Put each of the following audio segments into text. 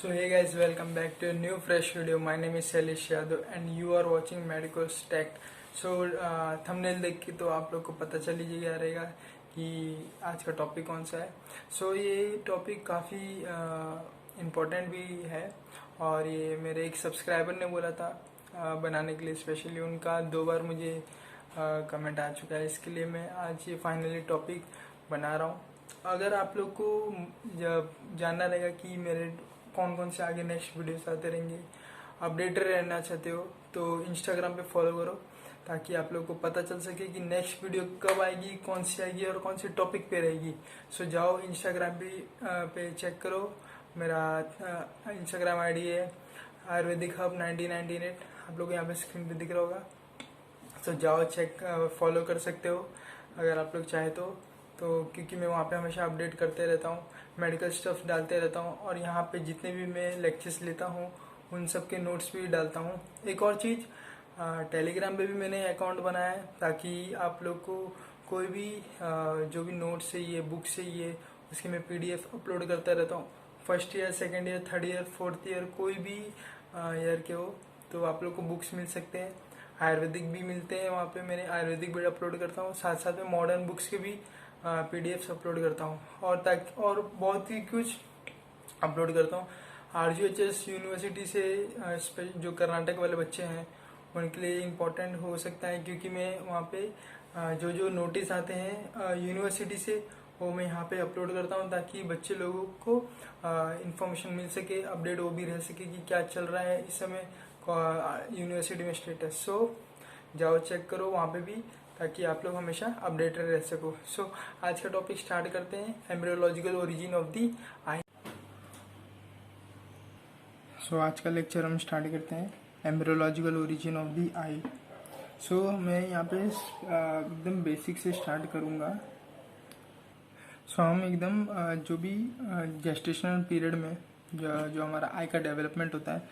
So hey guys, welcome back to a new fresh video. My name is Shailesh Yadav and you are watching Medicos Tech. So thumbnail देख के तो आप लोग को पता चल ही गया रहेगा कि आज का टॉपिक कौन सा है. ये टॉपिक काफ़ी इम्पोर्टेंट भी है और ये मेरे एक सब्सक्राइबर ने बोला था बनाने के लिए. स्पेशली उनका 2 बार मुझे कमेंट आ चुका है. इसके लिए मैं आज ये फाइनली टॉपिक बना रहा हूँ. अगर आप लोग को जानना रहेगा कि मेरे कौन कौन से आगे नेक्स्ट वीडियोस आते रहेंगे, अपडेटेड रहना चाहते हो तो इंस्टाग्राम पे फॉलो करो ताकि आप लोग को पता चल सके कि नेक्स्ट वीडियो कब आएगी, कौन सी आएगी और कौन से टॉपिक पे रहेगी. जाओ इंस्टाग्राम पे चेक करो. मेरा इंस्टाग्राम आईडी है आयुर्वेदिक हब 1998. आप लोग यहाँ पे स्क्रीन पे दिख रहा होगा. जाओ चेक फॉलो कर सकते हो अगर आप लोग चाहे तो क्योंकि मैं वहाँ पे हमेशा अपडेट करते रहता हूँ, मेडिकल स्टफ डालते रहता हूँ और यहाँ पे जितने भी मैं लेक्चर्स लेता हूँ उन सब के नोट्स भी डालता हूँ. एक और चीज़, टेलीग्राम पे भी मैंने अकाउंट बनाया है ताकि आप लोग को कोई भी जो भी नोट्स चाहिए, बुक्स चाहिए, उसकी मैं PDF अपलोड करता रहता हूँ. First year, second year, third year, fourth year, कोई भी ईयर के हो तो आप लोग को बुक्स मिल सकते हैं. आयुर्वेदिक भी मिलते हैं वहाँ पे. मैंने आयुर्वेदिक भी अपलोड करता हूँ, साथ साथ में मॉडर्न बुक्स के भी PDFs अपलोड करता हूँ और बहुत ही कुछ अपलोड करता हूँ. RGHS यूनिवर्सिटी से जो कर्नाटक वाले बच्चे हैं उनके लिए इम्पोर्टेंट हो सकता है क्योंकि मैं वहाँ पे जो नोटिस आते हैं यूनिवर्सिटी से वो मैं यहाँ पे अपलोड करता हूँ ताकि बच्चे लोगों को इन्फॉर्मेशन मिल सके, अपडेट वो भी रह सके कि क्या चल रहा है इस समय यूनिवर्सिटी में स्टेटस. जाओ चेक करो वहाँ पे भी ताकि आप लोग हमेशा अपडेटेड रह सको. आज का टॉपिक स्टार्ट करते हैं, एम्ब्रियोलॉजिकल ओरिजिन ऑफ दी आई. आज का लेक्चर हम स्टार्ट करते हैं, एम्ब्रियोलॉजिकल ओरिजिन ऑफ दी आई. मैं यहाँ पे एकदम बेसिक से स्टार्ट करूँगा. हम एकदम जो भी जेस्टेशनल पीरियड में जो हमारा आई का डेवलपमेंट होता है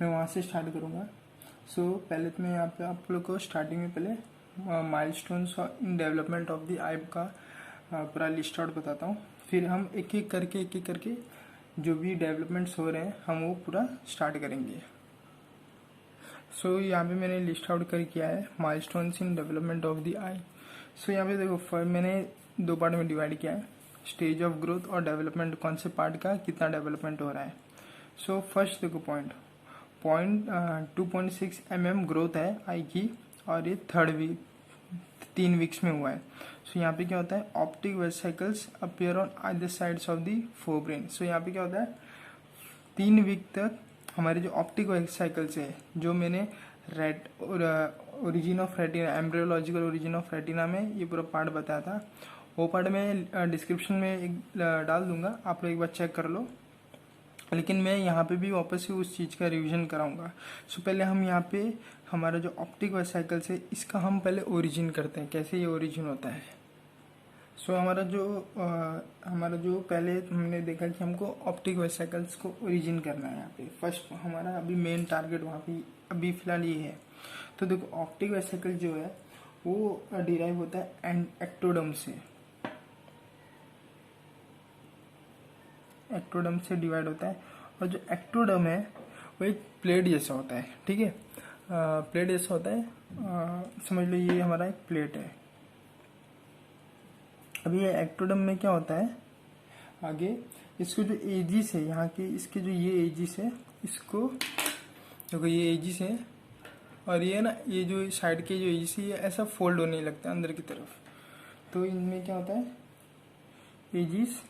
मैं वहाँ से स्टार्ट करूँगा. पहले तो मैं यहाँ पे आप लोग को स्टार्टिंग में पहले milestones in development of the eye का पूरा लिस्ट आउट बताता हूँ. फिर हम एक एक करके जो भी डेवलपमेंट्स हो रहे हैं हम वो पूरा स्टार्ट करेंगे. यहाँ पे मैंने लिस्ट आउट कर किया है milestones in development of the eye. यहाँ पे देखो मैंने 2 पार्ट में डिवाइड किया है, स्टेज ऑफ ग्रोथ और डेवलपमेंट, कौन से पार्ट का कितना डेवलपमेंट हो रहा है. फर्स्ट देखो पॉइंट 2.6 mm ग्रोथ है आई की और ये 3 वीक्स में हुआ है. यहाँ पे क्या होता है, optic vesicles appear on either sides of the forebrain. यहाँ पे क्या होता है, 3 वीक तक हमारे जो ऑप्टिक वेसिकल्स है जो मैंने origin of retina, embryological origin of retina में ये पूरा पार्ट बताया था. वो पार्ट मैं डिस्क्रिप्शन में डाल दूंगा, आप लोग एक बार चेक कर लो. लेकिन मैं यहाँ पे भी वापस से उस चीज़ का रिवीजन कराऊंगा. पहले हम यहाँ पे हमारा जो ऑप्टिक वेसिकल्स है इसका हम पहले ओरिजिन करते हैं, कैसे ये ओरिजिन होता है. हमारा जो पहले हमने देखा कि हमको ऑप्टिक वेसिकल्स को ओरिजिन करना है. यहाँ पे फर्स्ट हमारा अभी मेन टारगेट वहाँ पे अभी फिलहाल ये है. देखो ऑप्टिक वेसिकल जो है वो डिराइव होता है एक्टोडर्म से. एक्टोडर्म से डिवाइड होता है और जो एक्टोडर्म है वो एक प्लेट जैसा होता है. ठीक है, प्लेट जैसा होता है. समझ लो ये हमारा एक प्लेट है. अभी ये एक्टोडर्म में क्या होता है, आगे इसको जो एजिस है यहाँ के, इसके जो ये एजिस है, इसको देखो ये एजिस है और ये ना ये जो साइड के जो एजिस है ये ऐसा फोल्ड होने लगता है अंदर की तरफ. तो इनमें क्या होता है, edges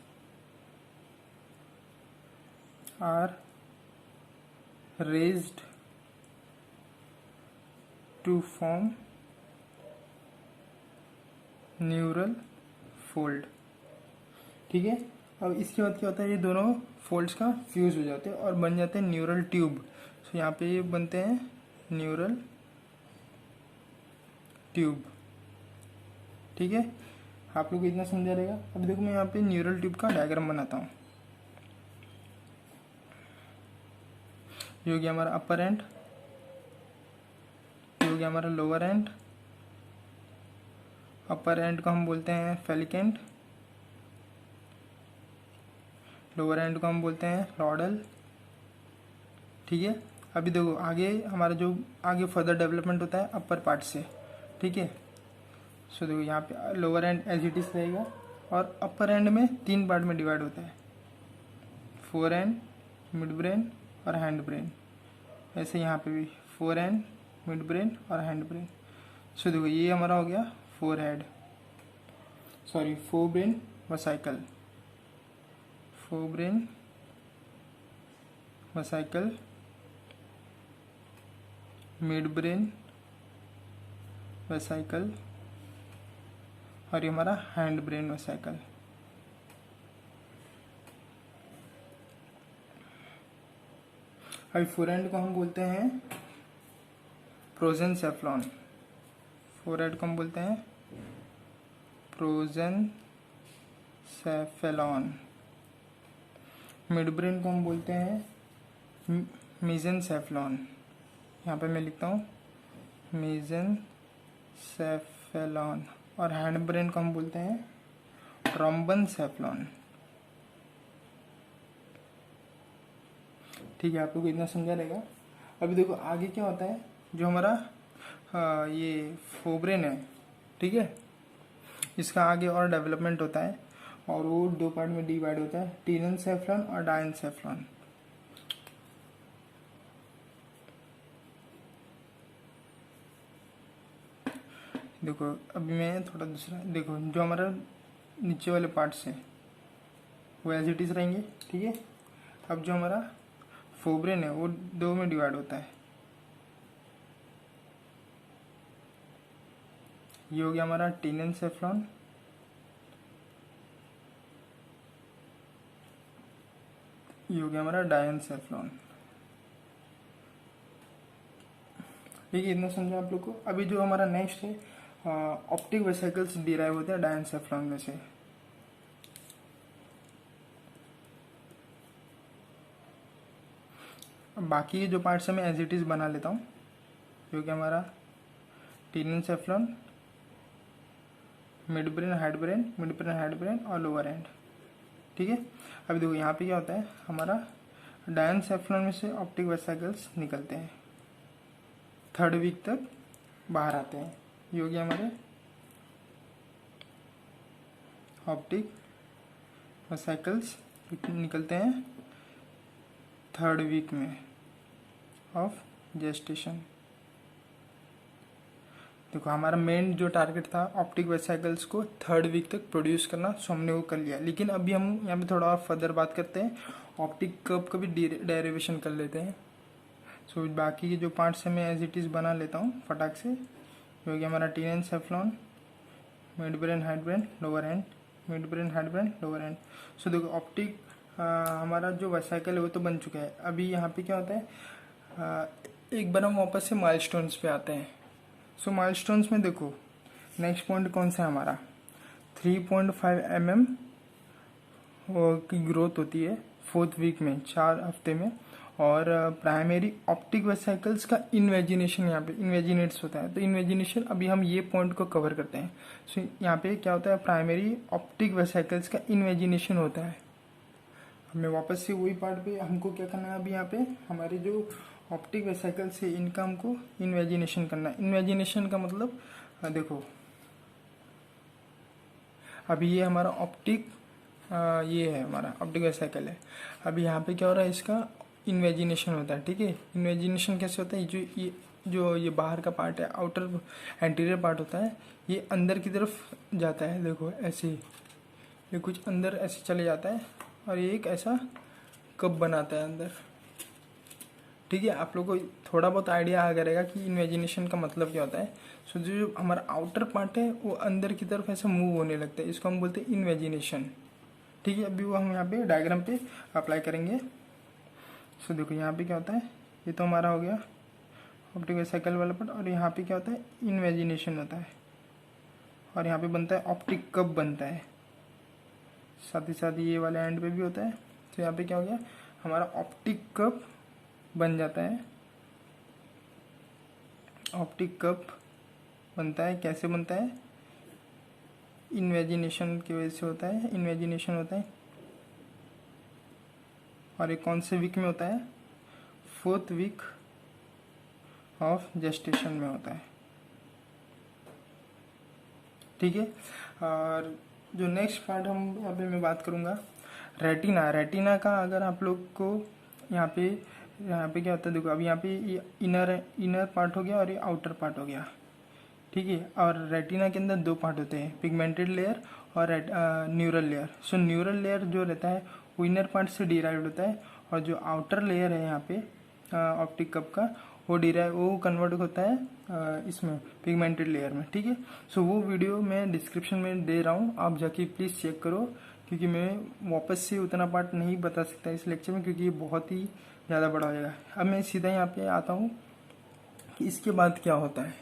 are raised to form neural fold. ठीक है, अब इसके बाद क्या होता है, ये दोनों फोल्ड्स का फ्यूज हो जाते हैं और बन जाते हैं न्यूरल ट्यूब. यहाँ पे ये बनते हैं न्यूरल ट्यूब. ठीक है, आप लोग को इतना समझा रहेगा. अब देखो मैं यहाँ पे न्यूरल ट्यूब का डायग्राम बनाता हूँ. ये हो गया हमारा अपर एंड, ये हो गया हमारा लोअर एंड. अपर एंड को हम बोलते हैं फेलिक एंड, लोअर एंड को हम बोलते हैं लॉडल, ठीक है। अभी देखो आगे हमारा जो आगे फर्दर डेवलपमेंट होता है अपर पार्ट से, ठीक है। सो देखो यहाँ पे lower end as it is रहेगा और अपर एंड में 3 पार्ट में डिवाइड होता है, फोर एंड, मिड ब्रेन और हैंड ब्रेन। ऐसे यहाँ पे भी फोर एंड, मिड ब्रेन और हैंड ब्रेन। सो देखो ये हमारा हो गया forehead, sorry forebrain vesicle, forebrain vesicle, midbrain vesicle और ये हमारा हैंड ब्रेन वसाइकल। अभी फोरहेड को हम बोलते हैं प्रोजेनसेफ्लॉन, फोरहेड को हम बोलते हैं प्रोजेनसेफेलॉन। मिड ब्रेन को हम बोलते हैं मेसेनसेफ्लॉन, यहाँ पे मैं लिखता हूँ मेसेनसेफेलॉन। और हैंड ब्रेन को हम बोलते हैं ट्रॉम्बनसेफ्लॉन। ठीक है, आप लोग को इतना समझा रहेगा। अभी देखो आगे क्या होता है, जो हमारा ये फोब्रेन है, ठीक है, इसका आगे और डेवलपमेंट होता है और वो 2 पार्ट में डिवाइड होता है, टीननसेफ्लॉन और डायनसेफ्लॉन। देखो अभी मैं थोड़ा दूसरा देखो, जो हमारा नीचे वाले पार्ट्स हैं वो एज इट इज रहेंगे, ठीक है। अब जो हमारा फोब्रेन है वो 2 में डिवाइड होता है, ये हो गया हमारा टीननसेफ्लॉन, ये हो गया हमारा डायनसेफ्लॉन। ठीक है, इतना समझा आप लोग को। अभी जो हमारा नेक्स्ट है ऑप्टिक वेसिकल्स डिराइव होते हैं डायनसेफ्लॉन में से। बाकी जो पार्ट्स है मैं एज इट इज बना लेता हूँ, जो कि हमारा telencephalon, midbrain, hindbrain, midbrain, hindbrain और लोअर एंड, ठीक है। अभी देखो यहाँ पे क्या होता है, हमारा डायनसेफ्लॉन में से ऑप्टिक वेसिकल्स निकलते हैं, 3rd वीक तक बाहर आते हैं। ये हो गया हमारे ऑप्टिक वेसिकल्स निकलते हैं 3rd वीक में ऑफ जेस्टेशन। देखो हमारा मेन जो टारगेट था ऑप्टिक वेसिकल्स को 3rd वीक तक प्रोड्यूस करना, सो हमने वो कर लिया। लेकिन अभी हम यहाँ पे थोड़ा और फर्दर बात करते हैं, ऑप्टिक कर्व का भी डेरिवेशन कर लेते हैं। सो बाकी के जो पार्ट्स है मैं एज इट इज़ बना लेता हूँ फटाक से। जो कि हमारा telencephalon, midbrain, hindbrain, lower end, midbrain, hindbrain, lower end. So देखो ऑप्टिक हमारा जो वेसिकल है वो तो बन चुका है। अभी यहाँ पे क्या होता है, एक बार हम वापस से माइलस्टोन्स पे आते हैं। सो माइलस्टोन्स में देखो नेक्स्ट पॉइंट कौन सा है हमारा, 3.5 mm की ग्रोथ होती है 4th वीक में, 4 हफ्ते में। और प्राइमरी ऑप्टिक वेसिकल्स का इन्वेजिनेशन यहाँ पे इन्वेजिनेट्स होता है। तो इन्वेजिनेशन अभी हम ये पॉइंट को कवर करते हैं। सो यहाँ पे क्या होता है, प्राइमरी ऑप्टिक वेसिकल्स का इन्वेजिनेशन होता है। हमें वापस से वही पार्ट पे हमको क्या करना है, अभी यहाँ पे हमारे जो ऑप्टिक वेसिकल्स है इनका हमको इन्वेजिनेशन करना है। इन्वेजिनेशन का मतलब देखो अभी ये हमारा ऑप्टिक ये है हमारा ऑप्टिक वेसिकल है। अभी यहाँ पे क्या हो रहा है, इसका इन्वेजिनेशन होता है, ठीक है। इन्वेजिनेशन कैसे होता है, जो ये बाहर का पार्ट है, आउटर एंटीरियर पार्ट होता है, ये अंदर की तरफ जाता है। देखो ऐसे ये कुछ अंदर ऐसे चले जाता है और ये एक ऐसा कप बनाता है अंदर, ठीक है। आप लोग को थोड़ा बहुत आइडिया आ रहेगा कि इन्वेजिनेशन का मतलब क्या होता है। सो जो हमारा आउटर पार्ट है वो अंदर की तरफ ऐसे मूव होने लगता है, इसको हम बोलते हैं इन्वेजिनेशन, ठीक है। अभी वो हम यहाँ पे डायग्राम पे अप्लाई करेंगे। सो देखो यहाँ पे क्या होता है, ये तो हमारा हो गया ऑप्टिक वेसिकल वाला पार्ट, और यहाँ पे क्या होता है, इन्वेजिनेशन होता है। और यहाँ पे बनता है ऑप्टिक कप बनता है, साथ ही साथ ये वाले एंड पे भी होता है। तो यहाँ पे क्या हो गया, हमारा ऑप्टिक कप बन जाता है। ऑप्टिक कप बनता है, कैसे बनता है, इन्वेजिनेशन की वजह से होता है, इन्वेजिनेशन होता है। और ये कौन से वीक में होता है, 4th वीक ऑफ जेस्टेशन में होता है। ठीक है। और जो नेक्स्ट पार्ट हम यहाँ पे मैं बात करूँगा रेटिना। रेटिना का अगर आप लोग को यहाँ पे क्या होता है, देखो अब यहाँ पे ये इनर पार्ट हो गया और ये आउटर पार्ट हो गया। ठीक है। और रेटिना के अंदर दो पार्ट होते हैं, पिगमेंटेड लेयर और न्यूरल लेयर। सो न्यूरल लेयर जो रहता है वो इनर पार्ट से डिराइव होता है, और जो आउटर लेयर है यहाँ पे ऑप्टिक कप का वो कन्वर्ट होता है इसमें पिगमेंटेड लेयर में। ठीक है। सो वो वीडियो मैं डिस्क्रिप्शन में दे रहा हूँ, आप जाके प्लीज़ चेक करो, क्योंकि मैं वापस से उतना पार्ट नहीं बता सकता इस लेक्चर में, क्योंकि ये बहुत ही ज़्यादा बड़ा हो जाएगा। अब मैं सीधा यहाँ पे आता हूँ कि इसके बाद क्या होता है।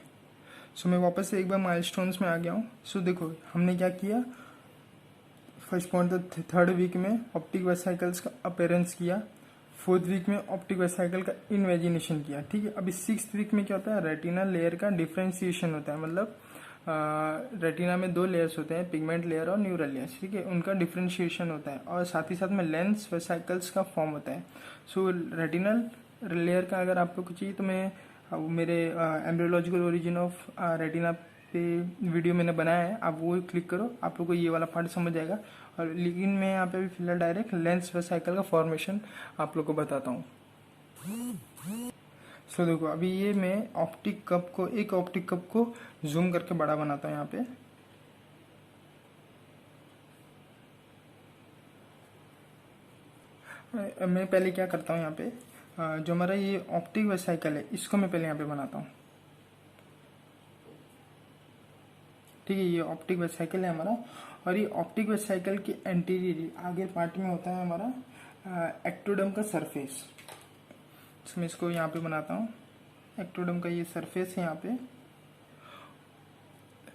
सो मैं वापस से एक बार माइलस्टोन्स में आ गया हूँ। सो देखो हमने क्या किया, फर्स्ट पॉइंट तो 3rd वीक में ऑप्टिक वेसिकल्स का अपेरेंस किया, 4th वीक में ऑप्टिक वेसिकल का इन्वेजिनेशन किया। ठीक है। अभी 6th वीक में क्या होता है, रेटिना लेयर का डिफ्रेंशिएशन होता है, मतलब रेटिना में 2 लेयर्स होते हैं, पिगमेंट लेयर और न्यूरल लेयर। ठीक है। उनका डिफ्रेंशिएशन होता है, और साथ ही साथ में लेंस वेसिकल्स का फॉर्म होता है। सो रेटिनल लेयर का अगर आपको कुछ चाहिए तो मैं मेरे एम्ब्रियोलॉजिकल ओरिजिन ऑफ रेटिना पे वीडियो मैंने बनाया है, आप वो क्लिक करो, आप लोग को ये वाला पार्ट समझ जाएगा। और लेकिन मैं यहाँ पे भी फिलहाल डायरेक्ट लेंस वेसिकल का फॉर्मेशन आप लोग को बताता हूँ। सो देखो अभी ये मैं एक ऑप्टिक कप को जूम करके बड़ा बनाता हूँ यहाँ पे। मैं पहले क्या करता हूँ यहाँ पे, जो हमारा ये ऑप्टिक वेसिकल है इसको मैं पहले यहाँ पे बनाता हूँ। ठीक है। ये ऑप्टिक वेसिकल है हमारा, और ये ऑप्टिक वेसिकल के एंटीरियर आगे पार्ट में होता है हमारा एक्टोडर्म का सरफेस। मैं इसको यहाँ पे बनाता हूँ, एक्टोडर्म का ये सरफेस है यहाँ पे।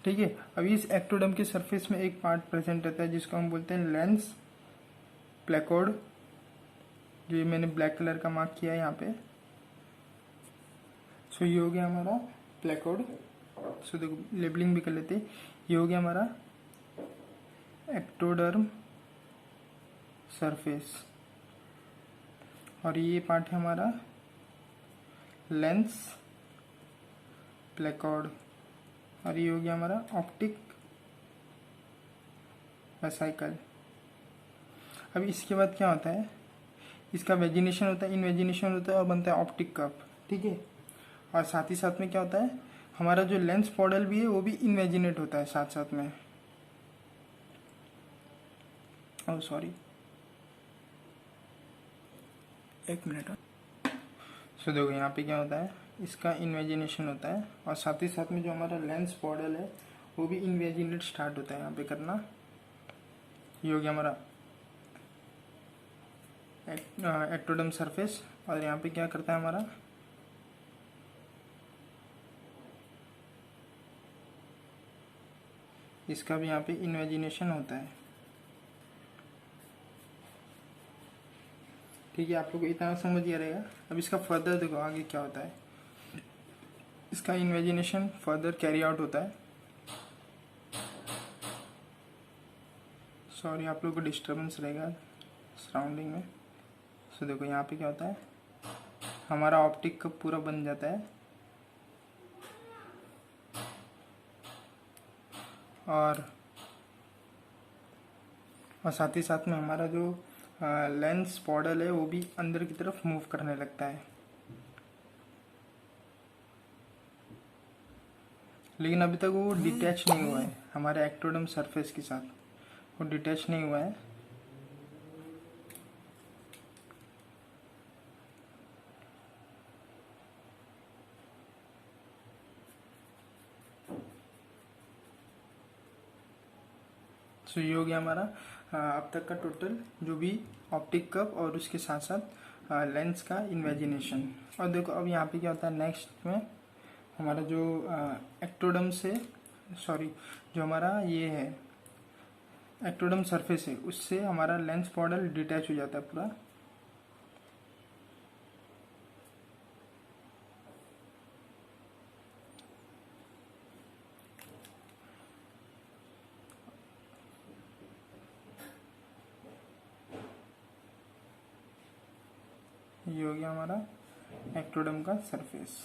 ठीक है। अभी इस एक्टोडर्म के सरफेस में एक पार्ट प्रेजेंट रहता है जिसको हम बोलते हैं लेंस प्लेकोड, जो ये मैंने ब्लैक कलर का मार्क किया है यहाँ पे। सो ये हो गया हमारा प्लेकोड। सो देखो लेबलिंग भी कर लेते हैं। ये हो गया हमारा एक्टोडर्म सरफेस, और ये पार्ट है हमारा लेंस प्लेकोड, और ये हो गया हमारा ऑप्टिक वेसिकल। अब इसके बाद क्या होता है, इसका वेजिनेशन होता है, इनवेजिनेशन होता है, और बनता है ऑप्टिक कप। ठीक है। और साथ ही साथ में क्या होता है, हमारा जो लेंस पॉडल भी है वो भी इन्वेजिनेट होता है साथ साथ में। ओह सॉरी, एक मिनट। सो देखो यहाँ पे क्या होता है, इसका इन्वेजिनेशन होता है, और साथ ही साथ में जो हमारा लेंस पॉडल है वो भी इन्वेजिनेट स्टार्ट होता है यहाँ पे करना। ये हो गया हमारा एक्टोडर्म सरफेस, और यहाँ पे क्या करता है हमारा इसका भी यहाँ पे इन्वेजिनेशन होता है। ठीक है। आप लोग को इतना समझ ही रहेगा। अब इसका फर्दर देखो आगे क्या होता है, इसका इन्वेजिनेशन फर्दर कैरी आउट होता है। सॉरी आप लोग को डिस्टर्बेंस रहेगा सराउंडिंग में। सो देखो यहाँ पे क्या होता है, हमारा ऑप्टिक कप पूरा बन जाता है, और साथ ही साथ में हमारा जो लेंस पॉडल है वो भी अंदर की तरफ मूव करने लगता है। लेकिन अभी तक वो डिटैच नहीं हुआ है हमारे एक्टोडर्म सरफेस के साथ, वो डिटैच नहीं हुआ है। सो ये हो गया हमारा अब तक का टोटल जो भी ऑप्टिक कप और उसके साथ साथ लेंस का इन्वेजिनेशन। और देखो अब यहाँ पे क्या होता है, नेक्स्ट में हमारा जो एक्टोडर्म से जो हमारा ये है एक्टोडर्म सरफेस है उससे हमारा लेंस पॉडल डिटैच हो जाता है पूरा। ये हो गया हमारा एक्टोडर्म का सरफेस।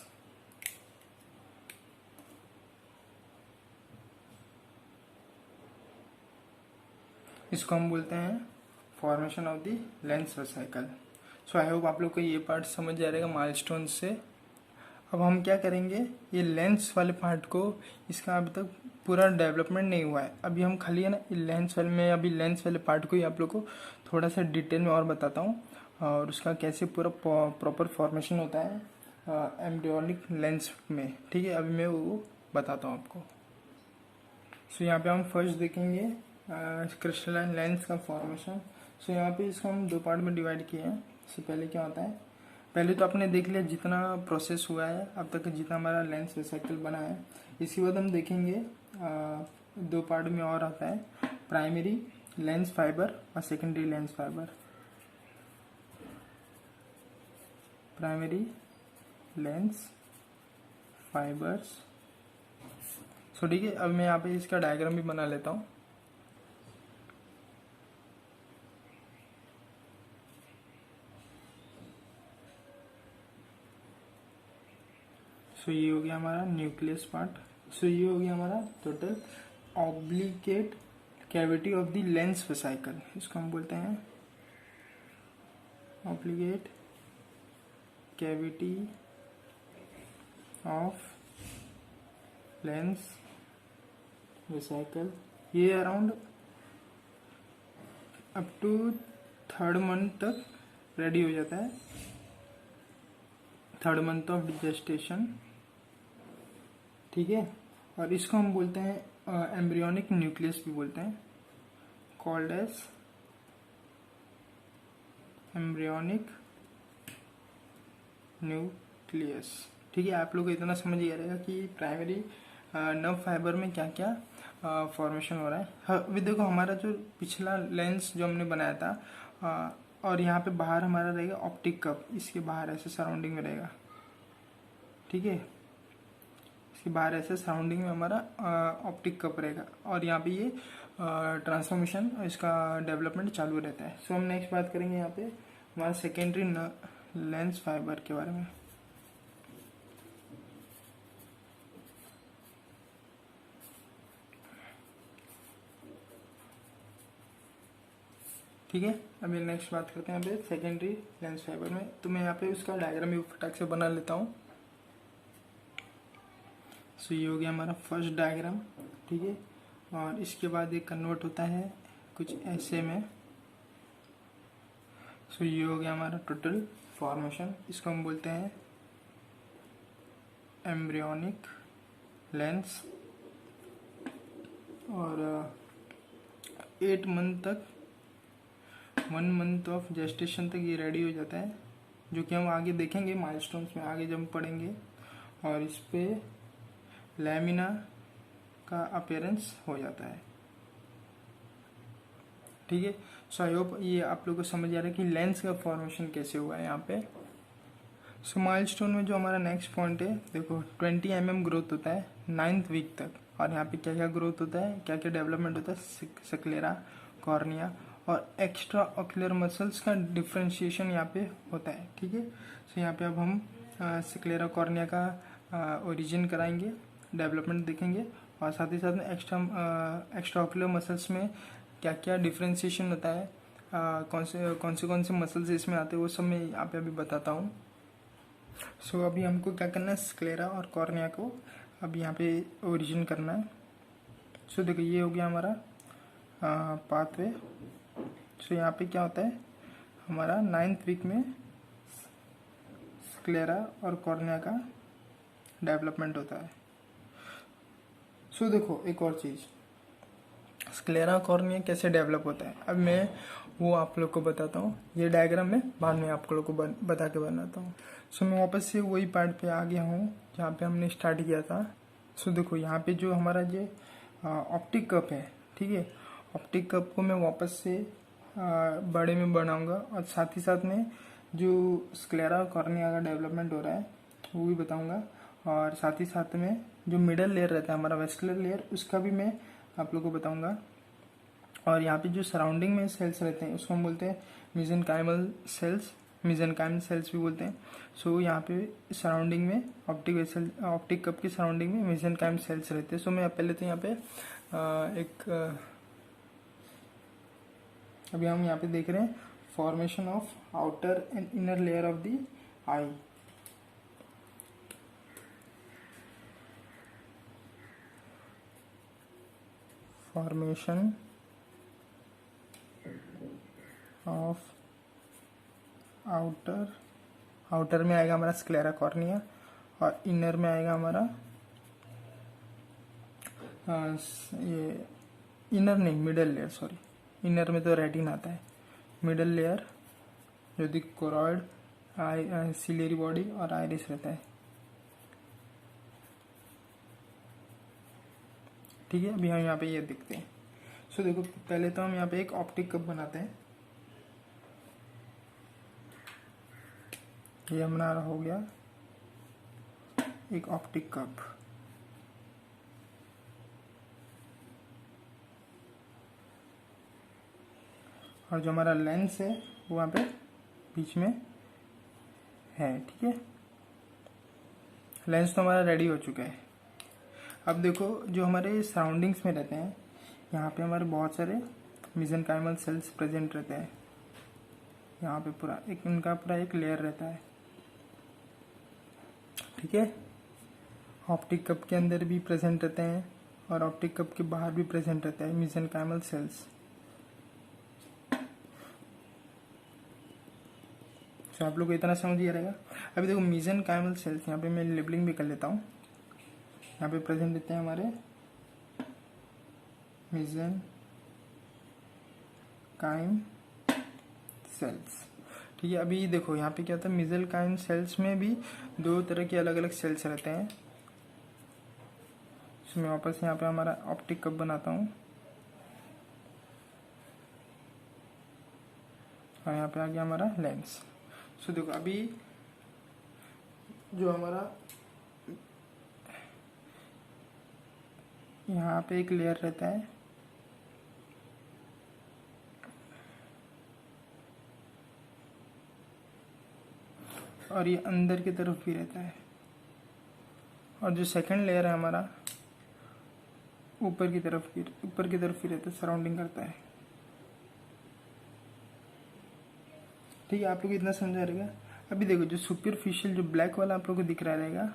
इसको हम बोलते हैं formation of the lens vesicle. So I hope आप लोग को ये पार्ट समझ आ रहेगा माइलस्टोन से। अब हम क्या करेंगे, ये लेंस वाले पार्ट को, इसका अभी तक पूरा डेवलपमेंट नहीं हुआ है, अभी हम खाली है ना लेंस वाले में, अभी लेंस वाले पार्ट को ही आप लोग को थोड़ा सा डिटेल में और बताता हूँ, और उसका कैसे पूरा प्रॉपर फॉर्मेशन होता है एम्ब्रियोनिक लेंस में। ठीक है, अभी मैं वो बताता हूँ आपको। सो यहाँ पे हम फर्स्ट देखेंगे क्रिस्टलाइन लेंस का फॉर्मेशन। सो यहाँ पे इसको हम दो पार्ट में डिवाइड किए हैं। सो पहले क्या होता है, पहले तो आपने देख लिया जितना प्रोसेस हुआ है अब तक, जितना हमारा लेंस वेसिकल बना है। इसके बाद हम देखेंगे दो पार्ट में और आता है, प्राइमरी लेंस फाइबर और secondary lens fibre. Primary lens fibres. So ठीक है, अब मैं यहाँ पे इसका डायग्राम भी बना लेता हूँ। सो ये हो गया हमारा न्यूक्लियस पार्ट। सो ये हो गया हमारा total obligate cavity of the lens vesicle. इसको हम बोलते हैं obligate cavity of lens vesicle. ये around up to 3rd month तक रेडी हो जाता है, 3rd मंथ ऑफ जेस्टेशन। ठीक है, और इसको हम बोलते हैं एम्ब्रियोनिक न्यूक्लियस भी बोलते हैं, कॉल्ड एज एम्ब्रियोनिक न्यूक्लियस। ठीक है, आप लोग को इतना समझ आ रहेगा कि प्राइमरी नर्व फाइबर में क्या क्या फॉर्मेशन हो रहा है। अभी देखो हमारा जो पिछला लेंस जो हमने बनाया था, और यहाँ पे बाहर हमारा रहेगा ऑप्टिक कप, इसके बाहर ऐसे सराउंडिंग में रहेगा। ठीक है, इसके बाहर ऐसे सराउंडिंग में हमारा ऑप्टिक कप रहेगा, और यहाँ पे ये ट्रांसफॉर्मेशन इसका डेवलपमेंट चालू रहता है। सो हम नेक्स्ट बात करेंगे यहाँ पे हमारा सेकेंडरी लेंस फाइबर के बारे में। ठीक है, अभी नेक्स्ट बात करते हैं यहाँ पे सेकेंडरी लेंस फाइबर में। तो मैं यहाँ पे उसका डायग्राम भी फटाक से बना लेता हूँ। सो ये हो गया हमारा फर्स्ट डायग्राम। ठीक है, और इसके बाद ये कन्वर्ट होता है कुछ ऐसे में। सो ये हो गया हमारा टोटल फॉर्मेशन। इसको हम बोलते हैं एम्ब्रियोनिक लेंस, और 8 मंथ तक, 1 मंथ ऑफ जेस्टेशन तक ये रेडी हो जाता है, जो कि हम आगे देखेंगे माइलस्टोन्स में, आगे जब हम पढ़ेंगे। और इस पे लैमिना का अपीयरेंस हो जाता है। ठीक है, सो आई होप ये आप लोगों को समझ आ रहा है कि लेंस का फॉर्मेशन कैसे हुआ है यहाँ पे। सो माइलस्टोन में जो हमारा नेक्स्ट पॉइंट है, देखो 20 mm ग्रोथ होता है 9th वीक तक। और यहाँ पे क्या क्या ग्रोथ होता है, क्या क्या डेवलपमेंट होता है, सक्लेरा, कॉर्निया और एक्स्ट्रा ऑक्यूलर मसल्स का डिफ्रेंशिएशन यहाँ पे होता है। ठीक है, सो यहाँ पे अब हम सक्लेरा कॉर्निया का ओरिजिन कराएंगे, डेवलपमेंट देखेंगे, और साथ ही साथ में एक्स्ट्रा ऑक्यूलर मसल्स में क्या क्या डिफ्रेंशिएशन होता है, कौन से मसल्स इसमें आते हैं, वो सब मैं यहाँ पे अभी बताता हूँ। सो अभी हमको क्या करना है, स्क्लेरा और कॉर्निया को अब यहाँ पे ओरिजिन करना है। सो देखो ये हो गया हमारा पाथवे। सो यहाँ पे क्या होता है, हमारा 9th वीक में स्क्लेरा और कॉर्निया का डेवलपमेंट होता है। सो देखो एक और चीज़, स्क्लेरा कॉर्निया कैसे डेवलप होता है, अब मैं वो आप लोग को बताता हूँ। ये डायग्राम में बाद में आप लोग को बता के बनाता हूँ। सो मैं वापस से वही पार्ट पे आ गया हूँ जहाँ पे हमने स्टार्ट किया था। सो देखो यहाँ पे जो हमारा ये ऑप्टिक कप है, ठीक है, ऑप्टिक कप को मैं वापस से बड़े में बनाऊंगा, और साथ ही साथ में जो स्क्लेरा कॉर्निया का डेवलपमेंट हो रहा है वो भी बताऊंगा, और साथ ही साथ में जो मिडल लेयर रहता है हमारा वेस्कुलर लेयर, उसका भी मैं आप लोगों को बताऊंगा। और यहाँ पे जो सराउंडिंग में सेल्स रहते हैं उसको हम बोलते हैं मेसेनकाइमल सेल्स, मेसेनकाइमल सेल्स भी बोलते हैं। सो यहाँ पे सराउंडिंग में ऑप्टिक कप की सराउंडिंग में मेसेनकाइमल सेल्स रहते हैं। सो मैं पहले तो यहाँ पे अभी हम यहाँ पे देख रहे हैं formation of outer and inner layer of the I. Formation of outer में आएगा हमारा स्क्लेरा कॉर्निया और इनर में आएगा हमारा ये इनर नहीं मिडल लेयर, सॉरी इनर में तो रेटिना आता है। मिडल लेयर जो कि कोरॉइड, सिलियरी बॉडी और आइरिस रहता है। ठीक है, अभी हम यहाँ पे ये देखते हैं। सो देखो पहले तो हम यहाँ पे एक ऑप्टिक कप बनाते हैं। ये हमारा हो गया एक ऑप्टिक कप। और जो हमारा लेंस है वो वहाँ पे बीच में है। ठीक है, लेंस तो हमारा रेडी हो चुका है। अब देखो जो हमारे सराउंडिंग्स में रहते हैं, यहाँ पे हमारे बहुत सारे मेसेनकाइमल सेल्स प्रेजेंट रहते हैं। यहाँ पे पूरा एक उनका पूरा एक लेयर रहता है। ठीक है, ऑप्टिक कप के अंदर भी प्रेजेंट रहते हैं और ऑप्टिक कप के बाहर भी प्रेजेंट रहता है मेसेनकाइमल सेल्स। तो आप लोग को इतना समझ ही रहेगा। अभी देखो मेसेनकाइमल सेल्स, यहाँ पे मैं लेबलिंग भी कर लेता हूँ। यहाँ पे प्रेजेंट रहते हैं हमारे मेसेनकाइम सेल्स। ठीक है, अभी देखो यहाँ पे क्या होता है, मेसेनकाइम सेल्स में भी दो तरह के अलग अलग सेल्स रहते हैं। तो मैं वापस यहाँ पे हमारा ऑप्टिक कप बनाता हूँ और यहाँ पे आ गया हमारा लेंस। सो देखो अभी जो हमारा यहाँ पे एक लेयर रहता है और ये अंदर की तरफ भी रहता है, और जो सेकंड लेयर है हमारा ऊपर की तरफ भी रहता है, सराउंडिंग करता है। ठीक है, आप लोग इतना समझा रहेगा। अभी देखो जो सुपरफिशियल जो ब्लैक वाला आप लोग को दिख रहा रहेगा,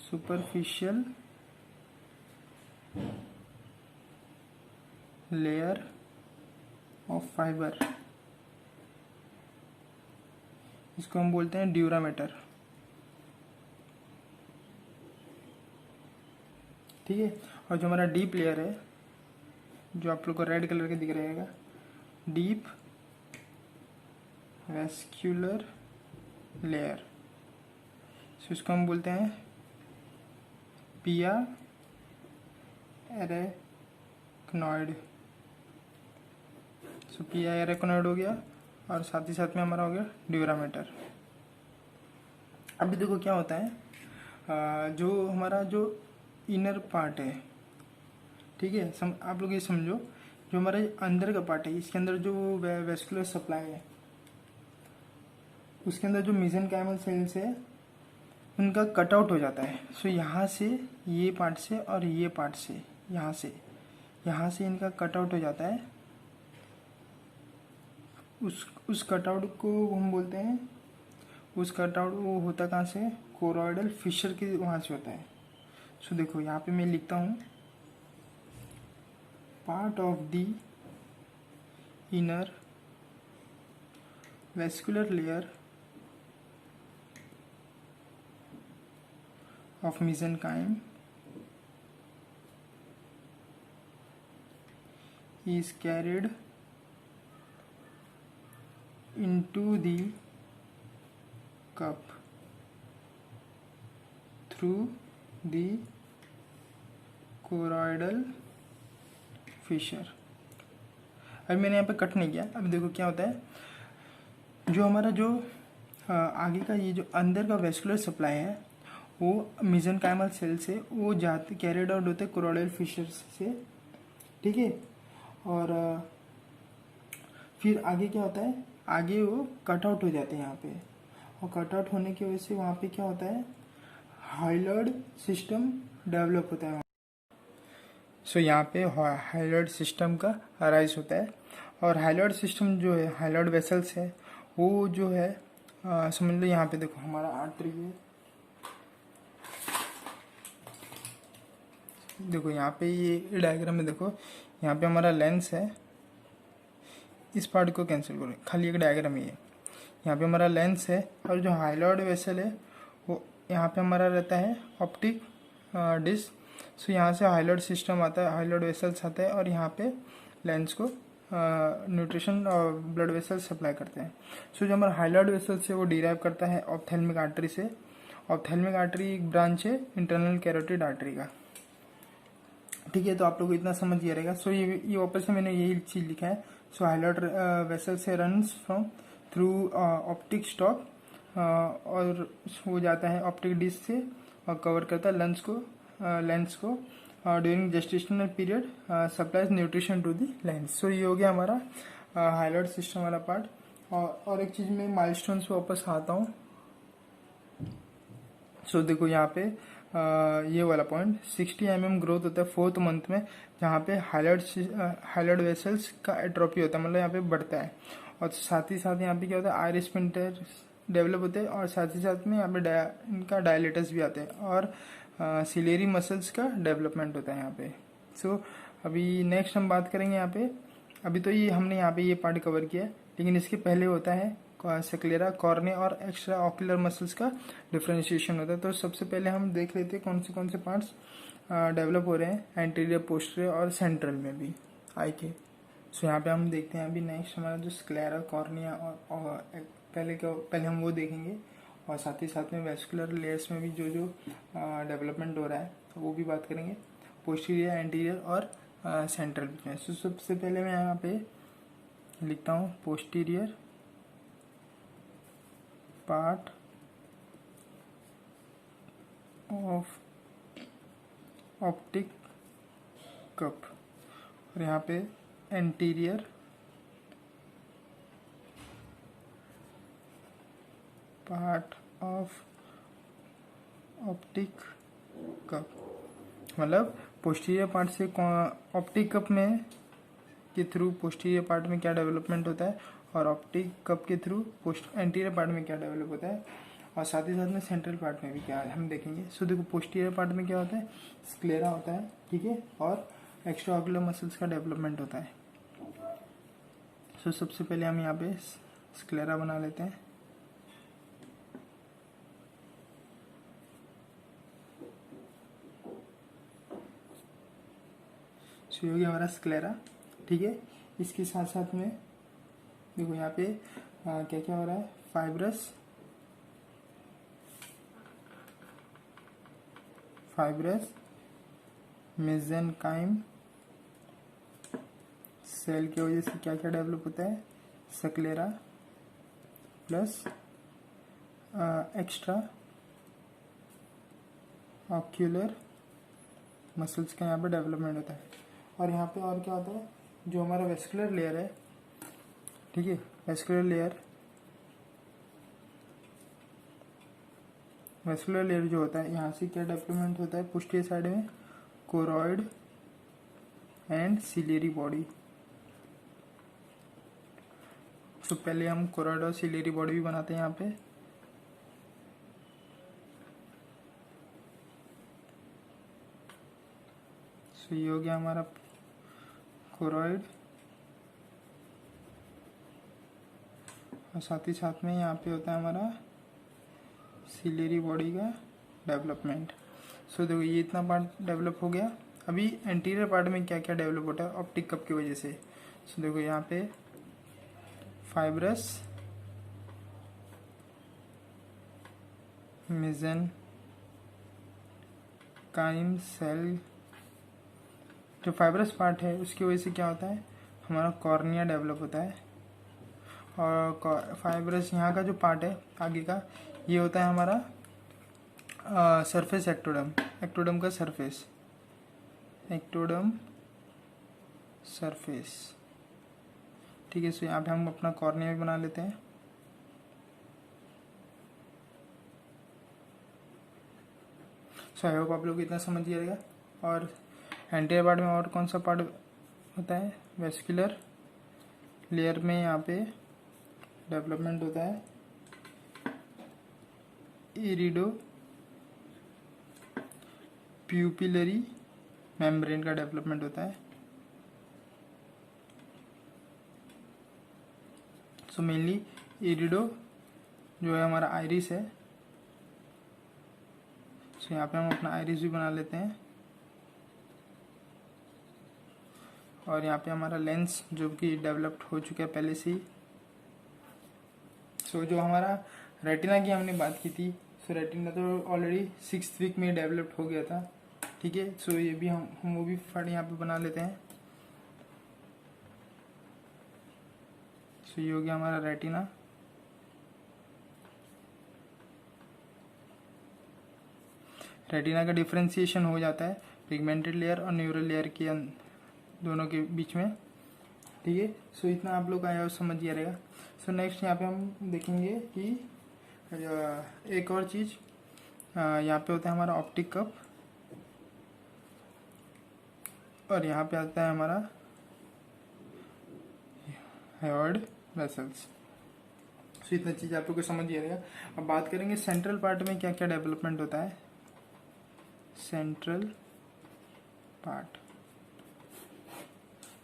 सुपरफिशियल लेयर ऑफ फाइबर, इसको हम बोलते हैं ड्यूरामेटर। ठीक है, और जो हमारा डीप लेयर है जो आप लोग को रेड कलर के दिख रहेगा, डीप वेस्क्यूलर लेयर, तो इसको हम बोलते हैं पिया एरेक्नॉइड। सो पिया एरेक्नॉइड हो गया और साथ ही साथ में हमारा हो गया ड्यूरामेटर। अभी देखो क्या होता है, जो हमारा जो इनर पार्ट है, ठीक है, आप लोग ये समझो जो हमारे अंदर का पार्ट है, इसके अंदर जो वेस्कुलर सप्लाई है, उसके अंदर जो मेसेनकाइमल सेल्स है उनका कटआउट हो जाता है। सो यहाँ से ये पार्ट से और ये पार्ट से यहाँ से इनका कटआउट हो जाता है। उस कटआउट को हम बोलते हैं, उस कटआउट वो होता कहाँ से, कोरॉइडल फिशर के वहाँ से होता है। सो देखो यहाँ पे मैं लिखता हूँ part of the inner vascular layer of mesenchyme is carried into the cup through the choroidal fissure। अभी मैंने यहाँ पे कट नहीं किया। अब देखो क्या होता है, जो हमारा जो आगे का ये जो अंदर का वेस्कुलर सप्लाई है वो मेसेनकाइमल सेल से वो जाते कैरिड आउट होते कोरोइडल फिशर्स से। ठीक है, और फिर आगे क्या होता है, आगे वो कट आउट हो जाते हैं यहाँ पे, और कट आउट होने की वजह से वहाँ पे क्या होता है, हाइलॉइड सिस्टम डेवलप होता है। सो यहाँ पे हाइलॉइड सिस्टम का अराइज होता है, और हाइलॉइड सिस्टम जो है, हाइलॉइड वेसल्स है, वो जो है समझ लो यहाँ पे देखो हमारा आर्टरी है, देखो यहाँ पे ये डायग्राम में देखो, यहाँ पे हमारा लेंस है, इस पार्ट को कैंसिल करो, खाली एक डायग्राम ही है। यहाँ पे हमारा लेंस है, और जो हाइलॉइड वेसल है वो यहाँ पे हमारा रहता है ऑप्टिक डिस्क। सो यहाँ से हाइलॉइड सिस्टम आता है, हाइलॉइड वेसल्स आता है, और यहाँ पे लेंस को न्यूट्रिशन और ब्लड वेसल्स सप्लाई करते हैं। सो जो हमारा हाइलॉइड वेसल्स है वो डिराइव करता है ऑप्थेल्मिक आर्टरी से। ऑप्थेल्मिक आर्टरी एक ब्रांच है इंटरनल कैरोटिड आर्टरी का, ठीक है। तो आप लोग को इतना समझ गया रहेगा। सो ये वापस से मैंने यही चीज़ लिखा है। सो हाइलॉइड वेसल से runs from through optic stock, और वो जाता है ऑप्टिक डिस्क से और कवर करता है लेंस को during gestational period, supplies nutrition to the lens. So ये हो गया हमारा हाइलॉइड सिस्टम वाला पार्ट। और एक चीज़ में माइलस्टोन्स पे वापस आता हूँ। सो देखो यहाँ पे ये वाला पॉइंट 60 mm ग्रोथ होता है 4th मंथ में, जहाँ पे हाइलॉइड वेसल्स का एट्रोफी होता है, मतलब यहाँ पे बढ़ता है। और साथ ही साथ यहाँ पे क्या होता है, आइरिस स्फिंक्टर डेवलप होते हैं, और साथ ही साथ में यहाँ पे इनका डायलेटस भी आते हैं, और सिलेरी मसल्स का डेवलपमेंट होता है यहाँ पे। सो अभी नेक्स्ट हम बात करेंगे यहाँ पे। अभी तो ये हमने यहाँ पे ये पार्ट कवर किया है, लेकिन इसके पहले होता है सेक्लेरा, कॉर्निया और एक्स्ट्रा ऑक्यूलर मसल्स का डिफ्रेंशिएशन होता है। तो सबसे पहले हम देख लेते हैं कौन से पार्ट्स डेवलप हो रहे हैं एंटीरियर, पोस्टीरियर और सेंट्रल में भी आई के। सो यहाँ पे हम देखते हैं अभी नेक्स्ट हमारा जो स्क्लेरा, कॉर्निया और पहले हम वो देखेंगे, और साथ ही साथ में वेस्कुलर लेयर्स में भी जो डेवलपमेंट हो रहा है तो वो भी बात करेंगे, पोस्टीरियर, एंटीरियर और सेंट्रल में। सो सबसे पहले मैं यहाँ पे लिखता हूँ posterior part of optic cup, और यहाँ पे anterior part of optic cup, मतलब पोस्टीरियर पार्ट से ऑप्टिक कप में के थ्रू पोस्टीरियर पार्ट में क्या डेवलपमेंट होता है, और ऑप्टिक कप के थ्रू एंटीरियर पार्ट में क्या डेवलप होता है, और साथ ही साथ में सेंट्रल पार्ट में भी क्या हम देखेंगे। सो देखो पोस्टीरियर पार्ट में क्या होता है, स्क्लेरा होता है, ठीक है, और एक्स्ट्रा ऑक्यूलर मसल्स का डेवलपमेंट होता है। सो सबसे पहले हम यहाँ पे स्क्लेरा बना लेते हैं। सो ये हो गया हमारा स्क्लेरा, ठीक है। इसके साथ साथ में देखो यहाँ पे क्या क्या हो रहा है, फाइब्रस मेसेनकाइम सेल की वजह से क्या क्या डेवलप होता है, सक्लेरा प्लस एक्स्ट्रा ऑक्यूलर मसल्स का यहाँ पे डेवलपमेंट होता है। और यहाँ पे और क्या होता है, जो हमारा वेस्कुलर लेयर है, ठीक है, वेस्कुलर लेयर जो होता है, यहाँ से क्या डेवलपमेंट होता है, पोस्टीरियर साइड में कोरॉइड एंड सिलेरी बॉडी। तो पहले हम कोरॉइड और सिलेरी बॉडी भी बनाते हैं यहाँ पे। सो ये हो गया हमारा कोरॉइड, और साथ ही साथ में यहाँ पे होता है हमारा सिलेरी बॉडी का डेवलपमेंट। सो देखो ये इतना पार्ट डेवलप हो गया। अभी एंटीरियर पार्ट में क्या क्या डेवलप होता है ऑप्टिक कप की वजह से। सो देखो यहाँ पे फाइब्रस मेसेनकाइम सेल, जो फाइब्रस पार्ट है उसकी वजह से क्या होता है, हमारा कॉर्निया डेवलप होता है। और फाइब्रस यहाँ का जो पार्ट है आगे का, ये होता है हमारा सरफेस एक्टोडम का सरफेस, एक्टोडम सरफेस। ठीक है। सो यहाँ पे हम अपना कॉर्निया भी बना लेते हैं। सो आई होप आप लोग इतना समझ जाएगा। और एंटीरियर पार्ट में और कौन सा पार्ट होता है, वेस्कुलर लेयर में यहाँ पे डेवलपमेंट होता है इरिडो प्यूपिलरी मेम्ब्रेन का डेवलपमेंट होता है। सो मेनली इरिडो जो है हमारा आइरिस है। सो यहाँ पे हम अपना आइरिस भी बना लेते हैं। और यहाँ पे हमारा लेंस जो कि डेवलप्ड हो चुका है पहले से ही। सो जो हमारा रेटिना की हमने बात की थी, सो रेटिना तो ऑलरेडी 6th वीक में डेवलप्ड हो गया था, ठीक है। सो ये भी हम वो भी पार्ट यहाँ पे बना लेते हैं। सो ये हो गया हमारा रेटिना। रेटिना का डिफ्रेंसिएशन हो जाता है पिगमेंटेड लेयर और न्यूरल लेयर के दोनों के बीच में, ठीक है। सो इतना आप लोग आया समझ गया रहेगा। सो नेक्स्ट यहाँ पे हम देखेंगे कि एक और चीज़ यहाँ पे होता है हमारा ऑप्टिक कप, और यहाँ पे आता है हमारा हेयर्ड वेसल्स। सो इतना चीज़ आप लोग को समझ गया रहेगा। अब बात करेंगे सेंट्रल पार्ट में क्या क्या डेवलपमेंट होता है। सेंट्रल पार्ट,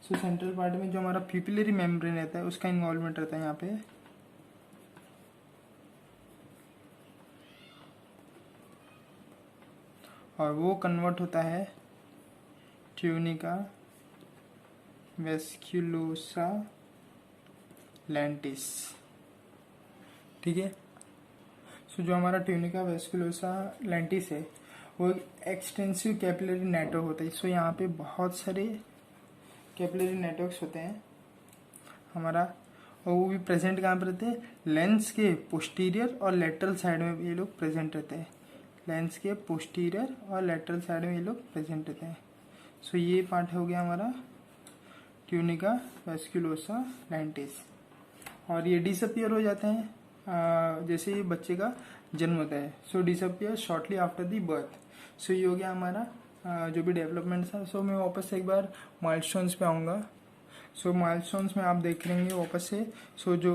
सो सेंट्रल पार्ट में जो हमारा प्यूपिलरी मेम्ब्रेन रहता है उसका इन्वॉल्वमेंट रहता है यहाँ पे। और वो कन्वर्ट होता है ट्यूनिका वेस्क्यूलोसा लेंटिस, ठीक है। सो जो हमारा ट्यूनिका वेस्क्यूलोसा लेंटिस है वो एक एक्सटेंसिव कैपिलरी नेटवर्क होता है। सो यहाँ पे बहुत सारे कैपिलरी नेटवर्क्स होते हैं हमारा, और वो भी प्रेजेंट कहाँ पर रहते हैं, लेंस के पोस्टीरियर और लेटरल साइड में ये लोग प्रेजेंट रहते हैं। लेंस के पोस्टीरियर और लेटरल साइड में ये लोग प्रेजेंट रहते हैं। सो ये पार्ट हो गया हमारा ट्यूनिका वेस्क्यूलोसा लेंटिस। और ये डिसअपियर हो जाते हैं जैसे ही बच्चे का जन्म होता है। So disappear shortly after the birth. So ये हो गया हमारा जो भी डेवलपमेंट था। सो मैं वापस से एक बार माइलस्टोन्स पे आऊँगा। सो माइलस्टोन्स में आप देख लेंगे वापस से। सो जो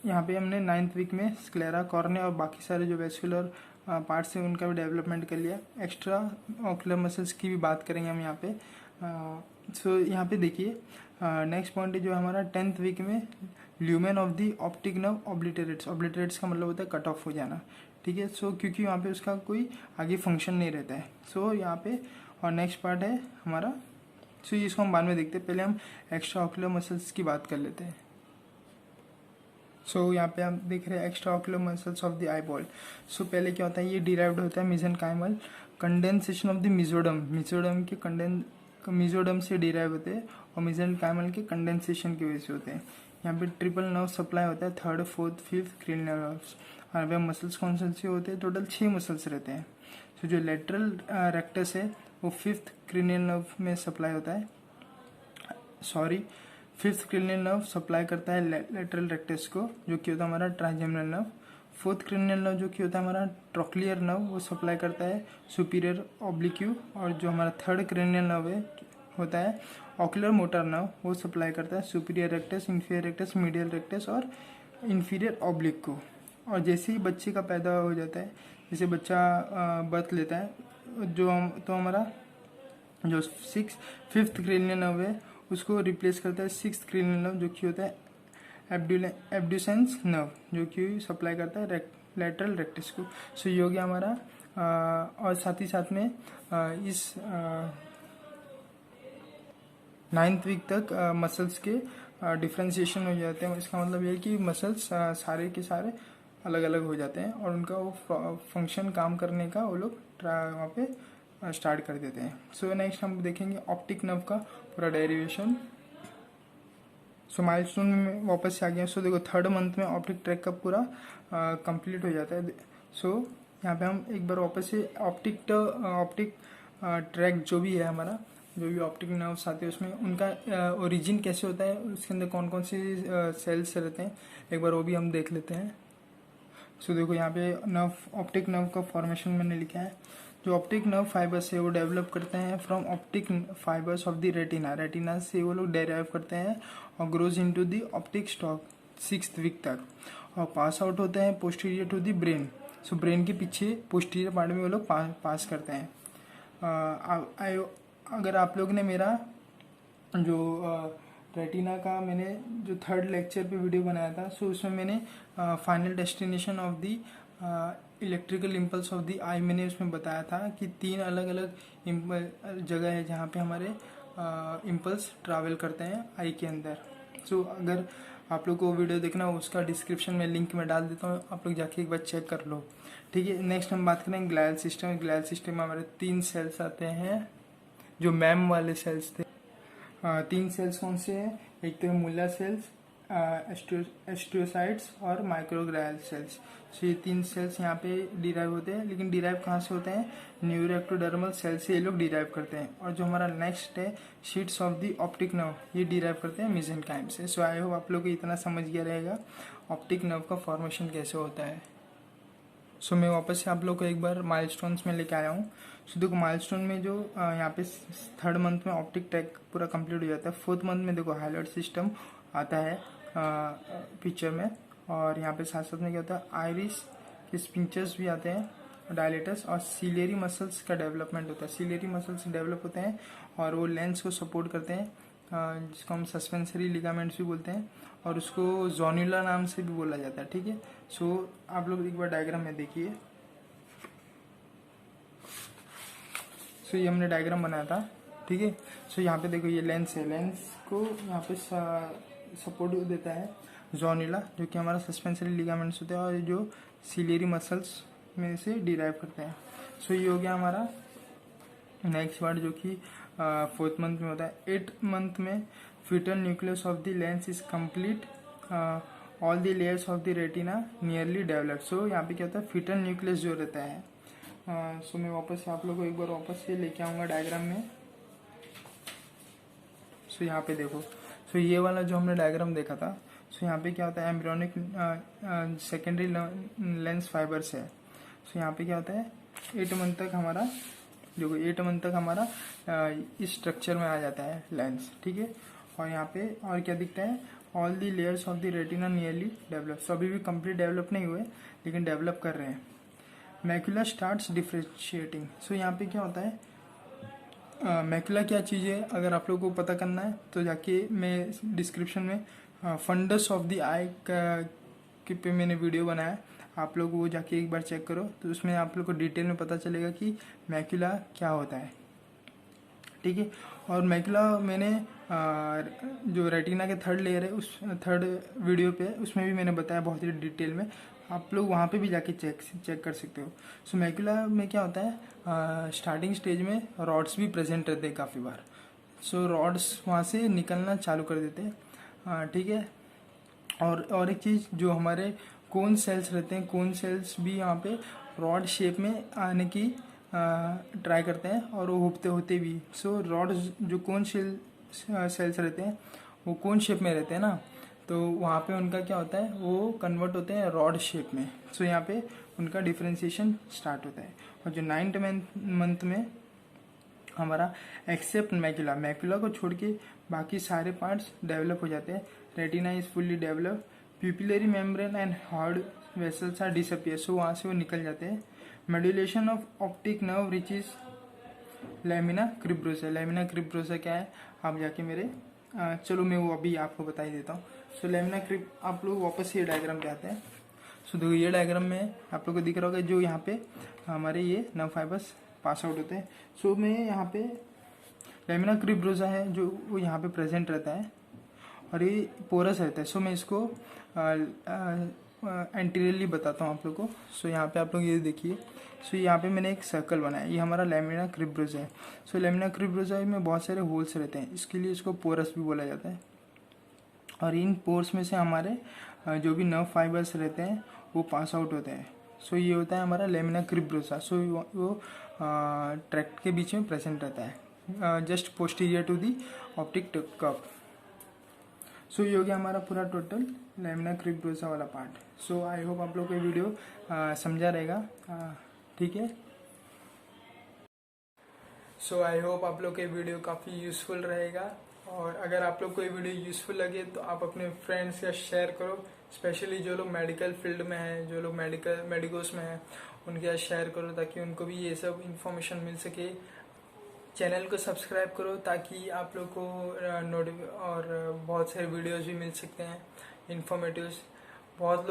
यहाँ पे हमने 9th वीक में स्क्लेरा, कॉर्निया और बाकी सारे जो वेस्कुलर पार्ट्स हैं उनका भी डेवलपमेंट कर लिया। एक्स्ट्रा ऑक्यूलर मसल्स की भी बात करेंगे हम यहाँ पे। सो यहाँ पे देखिए नेक्स्ट पॉइंट जो हमारा 10th वीक में lumen of the optic nerve obliterates. Obliterates का मतलब होता है कट ऑफ हो जाना, ठीक है। सो क्योंकि यहाँ पे उसका कोई आगे फंक्शन नहीं रहता है। सो यहाँ पे और नेक्स्ट पार्ट है हमारा, सो इसको हम बाद में देखते हैं, पहले हम एक्स्ट्रा ऑक्यूलर मसल्स की बात कर लेते हैं। सो यहाँ पे आप देख रहे हैं extra ocular muscles of the eyeball. So पहले क्या होता है, ये डिराइव्ड होता है mesenchymal condensation of the mesoderm. Mesoderm के मेसोडर्म से डिराइव होते हैं और मेसेनकाइमल के कंडेंसेशन की वजह से होते हैं। यहाँ पे ट्रिपल नर्व सप्लाई होता है, 3rd, 4th, 5th cranial nerves. और यहाँ मसल्स कौन से होते हैं, टोटल 6 मसल्स रहते हैं। तो जो लेटरल रेक्टस है वो 5th क्रेनियल नर्व में सप्लाई होता है, 5th क्रेनियल नर्व सप्लाई करता है लेटरल रेक्टस को, जो कि होता है हमारा trigeminal nerve. 4th cranial nerve जो कि होता है हमारा ट्रोक्लियर नर्व, वो सप्लाई करता है सुपीरियर ऑब्लिक्यू। और जो हमारा 3rd क्रेनियल नर्व है होता है ऑक्यूलर मोटर नर्व, वो सप्लाई करता है superior rectus, inferior rectus, medial rectus और इंफीरियर ऑब्लिक को। और जैसे ही बच्चे का पैदा हो जाता है, जैसे बच्चा बर्थ लेता है, तो हमारा जो 5th क्रेनियल नर्व है उसको रिप्लेस करता है 6th क्रेनियल नर्व, जो कि होता है एब्ड्यूसेंस नर्व, जो कि सप्लाई करता है लेटरल रेक्टस को। सो ये हो गया हमारा और साथ ही साथ में इस 9th वीक तक मसल्स के डिफ्रेंशिएशन हो जाते हैं। इसका मतलब ये है कि मसल्स सारे के सारे अलग अलग हो जाते हैं और उनका वो फंक्शन काम करने का वो लोग वहाँ पे स्टार्ट कर देते हैं। सो नेक्स्ट हम देखेंगे ऑप्टिक नर्व का पूरा डेरिवेशन। सो माइलस्टोन में वापस से आ गया। सो देखो 3rd मंथ में ऑप्टिक ट्रैक का पूरा कंप्लीट हो जाता है। सो यहाँ पे हम एक बार वापस से ऑप्टिक ट्रैक जो भी है हमारा, जो भी ऑप्टिक नर्व्स आते हैं उसमें उनका ओरिजिन कैसे होता है, उसके अंदर कौन कौन से सेल्स रहते हैं, एक बार वो भी हम देख लेते हैं। सो देखो यहाँ पे नर्व, ऑप्टिक नर्व का फॉर्मेशन मैंने लिखा है। जो ऑप्टिक नर्व फाइबर्स है वो डेवलप करते हैं from optic fibres of the retina, retina से वो लोग डेराइव करते हैं और grows into the optic stalk 6th week तक, और पास आउट होते हैं posterior to the brain. So brain के पीछे पोस्टीरियर पार्ट में वो लोग पास करते हैं। अगर आप लोग ने मेरा जो रेटिना का मैंने जो 3rd लेक्चर पे वीडियो बनाया था, सो उसमें मैंने final destination of the electrical impulse of the eye मैंने उसमें बताया था कि 3 अलग अलग जगह है जहाँ पे हमारे इम्पल्स ट्रैवल करते हैं आई के अंदर। सो अगर आप लोग को वीडियो देखना हो उसका डिस्क्रिप्शन में लिंक में डाल देता हूँ, आप लोग जाके एक बार चेक कर लो, ठीक है। नेक्स्ट हम बात करेंगे ग्लायल सिस्टम। ग्लायल सिस्टम में हमारे 3 सेल्स आते हैं जो मैम वाले सेल्स थे। 3 सेल्स कौन से हैं, एक तो मूला सेल्स, एस्ट्रियोसाइट्स और माइक्रोग्लियल सेल्स। सो ये 3 सेल्स यहाँ पे डिराइव होते हैं, लेकिन डिराइव कहाँ से होते हैं, न्यूरोएक्टोडर्मल सेल से ये लोग डिराइव करते हैं। और जो हमारा नेक्स्ट है sheets of the optic nerve, ये डिराइव करते हैं मेसेनकाइम से। सो आई होप आप लोग को इतना समझ गया रहेगा ऑप्टिक नर्व का फॉर्मेशन कैसे होता है। सो मैं वापस से आप लोग को एक बार माइलस्टोन्स में लेके आया हूँ। सो देखो माइलस्टोन में जो यहाँ पे 3rd मंथ में ऑप्टिक टैग पूरा कंप्लीट हो जाता है। 4th मंथ में देखो हाइलाइट सिस्टम आता है पिक्चर में, और यहाँ पे साथ साथ में क्या होता है, आइरिस के स्पिंचर्स भी आते हैं, डायलेटर्स, और सिलेरी मसल्स का डेवलपमेंट होता है। सिलेरी मसल्स डेवलप होते हैं और वो लेंस को सपोर्ट करते हैं, जिसको हम सस्पेंसरी लिगामेंट्स भी बोलते हैं, और उसको जोनुला नाम से भी बोला जाता है, ठीक है। सो आप लोग एक बार डायग्राम में देखिए। सो ये हमने डायग्राम बनाया था, ठीक है। सो यहाँ पे देखो ये लेंस है, लेंस को यहाँ पे सपोर्ट देता है जोनुला, जो कि हमारा सस्पेंसरी लिगामेंट्स होते हैं, और जो सिलेरी मसल्स में से डिराइव करते हैं। सो ये हो गया हमारा नेक्स्ट पार्ट, जो कि 4th मंथ में होता है। 8th मंथ में foetal nucleus of the lens is complete, all the layers of the retina nearly developed. So यहाँ पे क्या होता है, फीटल न्यूक्लियस जो रहता है, सो मैं वापस से आप लोगों को एक बार वापस से लेके आऊँगा डायग्राम में। सो यहाँ पे देखो, सो ये वाला जो हमने डायग्राम देखा था, सो यहाँ पे क्या होता है, एम्ब्रियोनिक सेकेंडरी लेंस फाइबर्स है। सो यहाँ पे क्या होता है, 8 मंथ तक हमारा देखो 8 मंथ तक हमारा इस स्ट्रक्चर में आ जाता है लेंस, ठीक है। और यहाँ पे और क्या दिखता है, all the layers of the retina nearly develop. So अभी भी कंप्लीट डेवलप नहीं हुए, लेकिन डेवलप कर रहे हैं। Macula starts differentiating. सो यहाँ पे क्या होता है, मैक्यूला क्या चीज़ है, अगर आप लोगों को पता करना है तो जाके मैं डिस्क्रिप्शन में फंडस ऑफ द आई के पे मैंने वीडियो बनाया, आप लोग वो जाके एक बार चेक करो, तो उसमें आप लोग को डिटेल में पता चलेगा कि मैक्यूला क्या होता है, ठीक है। और मैक्यूला मैंने जो रेटिना के 3rd लेयर है उस 3rd वीडियो पे उसमें भी मैंने बताया बहुत ही डिटेल में, आप लोग वहाँ पे भी जाके चेक कर सकते हो। सो मैक्यूला में क्या होता है, स्टार्टिंग स्टेज में रॉड्स भी प्रेजेंट रहते हैं काफ़ी बार। सो रॉड्स वहाँ से निकलना चालू कर देते हैं, ठीक है। और एक चीज़, जो हमारे कोन सेल्स रहते हैं, कोन सेल्स भी यहाँ पे रॉड शेप में आने की ट्राई करते हैं, और वो होते भी। सो रॉड्स जो कोन सेल्स रहते हैं वो कोन शेप में रहते हैं ना, तो वहाँ पे उनका क्या होता है, वो कन्वर्ट होते हैं रॉड शेप में। सो यहाँ पे उनका डिफ्रेंशिएशन स्टार्ट होता है। और जो 9th मंथ में हमारा एक्सेप्ट मैक्यूला, मैक्यूला को छोड़ के बाकी सारे पार्ट्स डेवलप हो जाते हैं। Retina is fully develop, pupillary membrane and hard vessels are disappear. So वहाँ से वो निकल जाते हैं। Medullation of optic nerve reaches lamina cribrosa. Lamina cribrosa क्या है, आप जाके मेरे चलो मैं वो अभी आपको बता ही देता हूँ। सो लैमिना क्रिब, आप लोग वापस ये डायग्राम पे आते हैं। सो देखो ये डायग्राम में आप लोग को दिख रहा होगा, जो यहाँ पे हमारे ये नर्व फाइबर्स पास आउट होते हैं। सो मैं यहाँ पे लैमिना क्रिब्रोसा है जो वो यहाँ पे प्रेजेंट रहता है, और ये पोरस रहता है। सो मैं इसको एंटीरियरली बताता हूँ आप लोग को। सो यहाँ पे आप लोग ये देखिए, सो यहाँ पे मैंने एक सर्कल बनाया, ये हमारा लैमिना क्रिब्रोसा है। सो लैमिना क्रिब्रोसा में बहुत सारे होल्स रहते हैं, इसके लिए इसको पोरस भी बोला जाता है। और इन पोर्स में से हमारे जो भी नर्व फाइबर्स रहते हैं वो पास आउट होते हैं। सो ये होता है हमारा लैमिना क्रिब्रोसा। सो वो ट्रैक्ट के बीच में प्रेजेंट रहता है। Just posterior to the optic cup. So ये हो गया हमारा पूरा टोटल लैमिना क्रिब्रोसा वाला पार्ट। सो आई होप आप लोग को ये वीडियो समझा रहेगा, ठीक है। सो आई होप आप लोग को ये वीडियो काफ़ी यूज़फुल रहेगा, और अगर आप लोग को ये वीडियो यूज़फुल लगे तो आप अपने फ्रेंड्स का शेयर करो, स्पेशली जो लोग मेडिकल फील्ड में हैं, जो लोग मेडिकोस में हैं, उनके साथ शेयर करो ताकि उनको भी ये सब इंफॉर्मेशन मिल सके। चैनल को सब्सक्राइब करो ताकि आप लोग को और बहुत सारे वीडियोस भी मिल सकते हैं, इन्फॉर्मेटिव्स। बहुत लोग